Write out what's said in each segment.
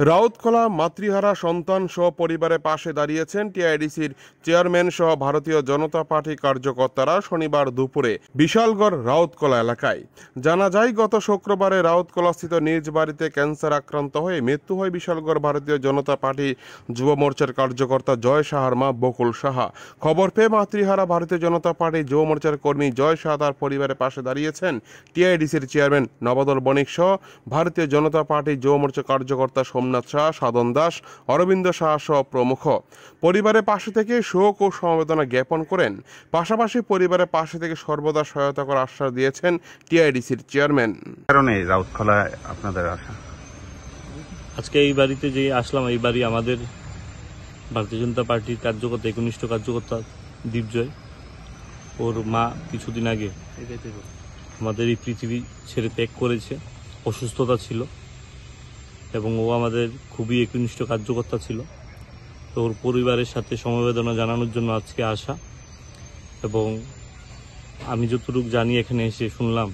রাউতকলা মাতৃহারা সন্তান সহ পরিবারের পাশে দাঁড়িয়েছেন টিআইডিসির চেয়ারম্যান সহ ভারতীয় জনতা পার্টি কার্যকর্তারা শনিবার দুপুরে বিশালগড় রাউতকলা এলাকায়। জানা যায়, গত শুক্রবারে রাউতকলাস্থিত নিজ বাড়িতে ক্যান্সার আক্রান্ত হয়ে মৃত্যু হয় বিশালগড় ভারতীয় জনতা পার্টি যুব মোর্চার কার্যকর্তা জয় সাহার মা বকুল সাহা। খবর পেয়ে মাতৃহারা ভারতীয় জনতা পার্টি যুব মোর্চার কর্মী জয় সাহা তার পরিবারের পাশে দাঁড়িয়েছেন টিআইডিসির চেয়ারম্যান নবদল বণিক সহ ভারতীয় জনতা পার্টি যুব মোর্চার কার্যকর্তা সোমনাথ শাহ, সাধন দাস, অরবিন্দ শাহ সহ প্রমুখ। পরিবারের পাশে থেকে শোক ও সমবেদনা জ্ঞাপন করেন। পাশাপাশি পরিবারের পাশে থেকে সর্বদা সহায়তা করার আশ্বাস দিয়েছেন টিআইডিসির চেয়ারম্যান। কারণে রাউতকলায় আপনাদের আসা? আজকে এই বাড়িতে যে আসলাম, এই বাড়ি আমাদের ভারতীয় জনতা পার্টির কার্যকর্তা, একনিষ্ঠ কার্যকর্তা দীপজয়। ওর মা কিছুদিন আগে আমাদের এই পৃথিবী ছেড়ে ত্যাগ করেছে, অসুস্থতা ছিল এবং ও আমাদের খুবই একনিষ্ঠ কার্যকর্তা ছিল। তো ওর পরিবারের সাথে সমবেদনা জানানোর জন্য আজকে আসা। এবং আমি যতটুকু জানি, এখানে এসে শুনলাম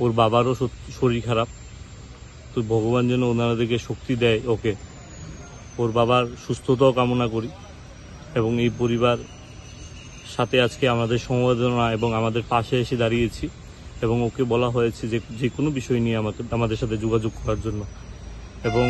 ওর বাবারও শরীর খারাপ। তো ভগবান যেন ওনাদেরকে শক্তি দেয় ওকে। ওর বাবার সুস্থতাও কামনা করি এবং এই পরিবার সাথে আজকে আমাদের সমবেদনা এবং আমাদের পাশে এসে দাঁড়িয়েছি এবং ওকে বলা হয়েছে যে কোনো বিষয় নিয়ে আমাদের সাথে যোগাযোগ করার জন্য। এবং